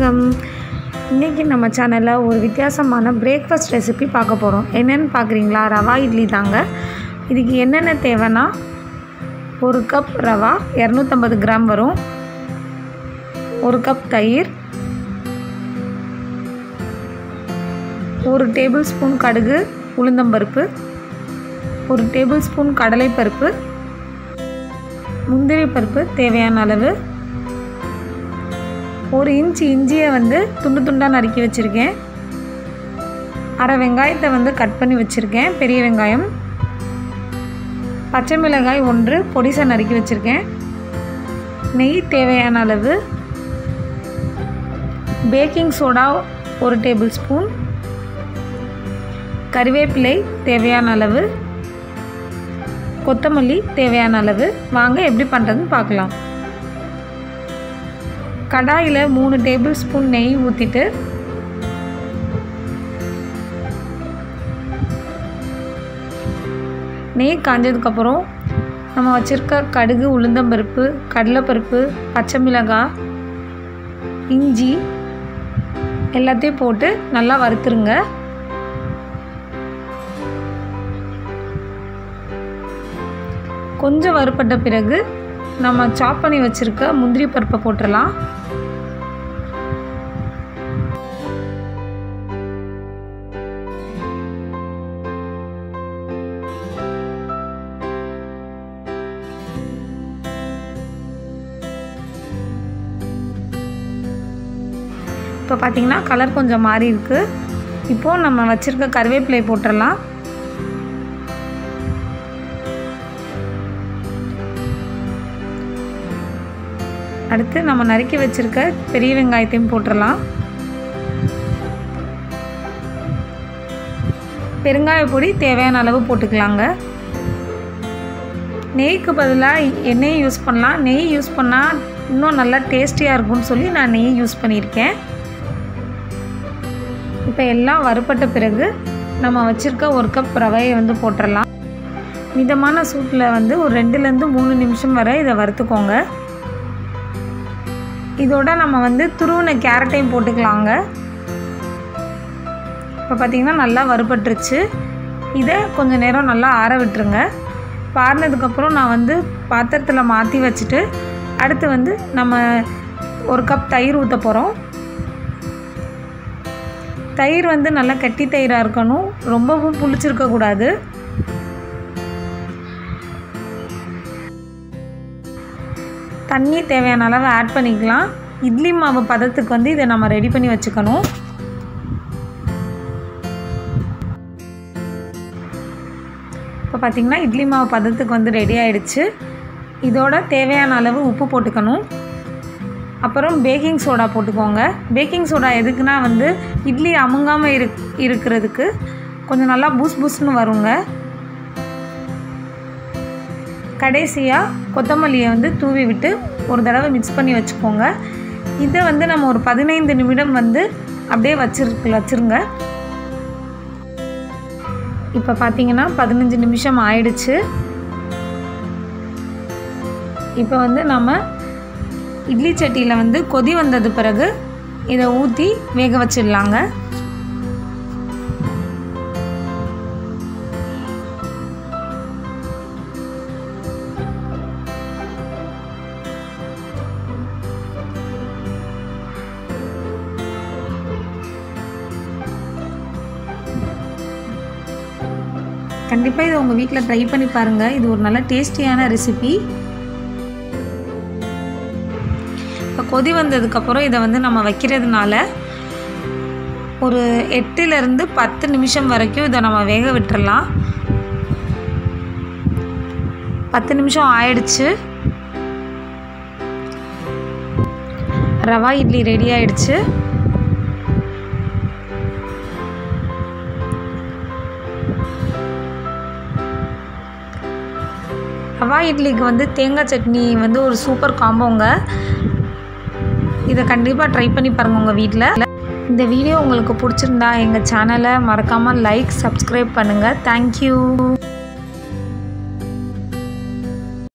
வணக்கம். இன்றைக்கி நம்ம சேனலில் ஒரு வித்தியாசமான பிரேக்ஃபாஸ்ட் ரெசிபி பார்க்க போகிறோம். என்னென்னு பார்க்குறீங்களா? ரவா இட்லி தாங்க. இதுக்கு என்னென்ன தேவைன்னா, ஒரு கப் ரவா 250 கிராம் வரும், ஒரு கப் தயிர், 1 டேபிள் ஸ்பூன் கடுகு உளுந்தம்பருப்பு, 1 டேபிள் ஸ்பூன் கடலைப்பருப்பு, முந்திரி பருப்பு தேவையான அளவு, 1 இன்ச் இஞ்சியை துண்டு துண்டாக நறுக்கி வச்சுருக்கேன், அரை வெங்காயத்தை கட் பண்ணி வச்சுருக்கேன், பெரிய வெங்காயம், பச்சை மிளகாய் 1 பொடிசா நறுக்கி வச்சுருக்கேன், நெய் தேவையான அளவு, பேக்கிங் சோடா 1 டேபிள் ஸ்பூன், கறிவேப்பிலை தேவையான அளவு, கொத்தமல்லி தேவையான அளவு. வாங்க எப்படி பண்ணுறதுன்னு பார்க்கலாம். கடாயில் 3 டேபிள் ஸ்பூன் நெய் ஊற்றிட்டு நெய் காஞ்சதுக்கப்புறம் நம்ம வச்சுருக்க கடுகு உளுந்தம்பருப்பு கடலைப்பருப்பு பச்சை மிளகாய் இஞ்சி எல்லாத்தையும் போட்டு நல்லா வறுத்துருங்க. கொஞ்சம் வறுப்பட்ட பிறகு நம்ம சாப் பண்ணி வச்சுருக்க முந்திரி பருப்பை போட்டுடலாம். இப்போ பார்த்திங்கன்னா கலர் கொஞ்சம் மாறி இருக்குது. இப்போது நம்ம வச்சுருக்க கறிவேப்பிலை போட்டுடலாம். அடுத்து நம்ம நறுக்கி வச்சுருக்க பெரிய வெங்காயத்தையும் போட்டுடலாம். பெருங்காய பொடி தேவையான அளவு போட்டுக்கலாங்க. நெய்க்கு பதிலாக எண்ணெய் யூஸ் பண்ணலாம். நெய் யூஸ் பண்ணால் இன்னும் நல்லா டேஸ்டியாக இருக்கும்னு சொல்லி நான் நெய் யூஸ் பண்ணியிருக்கேன். இப்போ எல்லாம் வறுப்பட்ட பிறகு நம்ம வச்சுருக்க 1 கப் ரவையை போட்டுடலாம். மிதமான சூட்டில் ஒரு 2லேருந்து 3 நிமிஷம் வரை இதை வறுத்துக்கோங்க. இதோட நம்ம துருவின கேரட்டையும் போட்டுக்கலாங்க. இப்போ பார்த்திங்கன்னா நல்லா வறுபட்டுருச்சு. இதை கொஞ்சம் நேரம் நல்லா ஆற விட்டுருங்க. ஆறினதுக்கப்புறம் நான் பாத்திரத்தில் மாற்றி வச்சுட்டு அடுத்து நம்ம 1 கப் தயிர் ஊற்ற போகிறோம். தயிர் நல்லா கட்டி தயிராக இருக்கணும், ரொம்பவும் புளிச்சிருக்கக்கூடாது. தண்ணி தேவையான அளவு ஆட் பண்ணிக்கலாம். இட்லி மாவு பதத்துக்கு இதை நம்ம ரெடி பண்ணி வச்சுக்கணும். இப்போ பார்த்திங்கன்னா இட்லி மாவு பதத்துக்கு ரெடி ஆகிடுச்சு. இதோட தேவையான அளவு உப்பு போட்டுக்கணும். அப்புறம் பேக்கிங் சோடா போட்டுக்கோங்க. பேக்கிங் சோடா எதுக்குன்னா இட்லி அமுங்காமல் இருக்கிறதுக்கு கொஞ்சம் நல்லா பூஸ் பூஸ்ன்னு வருங்க. கடைசியாக கொத்தமல்லியை தூவி விட்டு ஒரு தடவை மிக்ஸ் பண்ணி வச்சுக்கோங்க. இதை நம்ம ஒரு 15 நிமிடம் அப்படியே வச்சுருங்க. இப்போ பார்த்திங்கன்னா 15 நிமிஷம் ஆயிடுச்சு. இப்போ நம்ம இட்லி சட்டியில் கொதி வந்தது பிறகு இதை ஊற்றி வேக வச்சிடலாங்க. கண்டிப்பாக இதை உங்கள் வீட்டில் ட்ரை பண்ணி பாருங்கள். இது ஒரு நல்ல டேஸ்டியான ரெசிபி. இப்போ கொதி வந்ததுக்கப்புறம் இதை நம்ம வைக்கிறதுனால ஒரு 8லேருந்து 10 நிமிஷம் வரைக்கும் இதை நம்ம வேக விட்டுறலாம். 10 நிமிஷம் ஆயிடுச்சு. ரவா இட்லி ரெடி ஆயிடுச்சு. ரவா இட்லிக்கு தேங்காய் சட்னி ஒரு சூப்பர் காம்போங்க. இதை கண்டிப்பாக ட்ரை பண்ணி பாருங்கள் உங்கள் வீட்டில். இந்த வீடியோ உங்களுக்கு பிடிச்சிருந்தா எங்கள் சேனலை மறக்காமல் லைக் சப்ஸ்கிரைப் பண்ணுங்கள். தேங்க்யூ.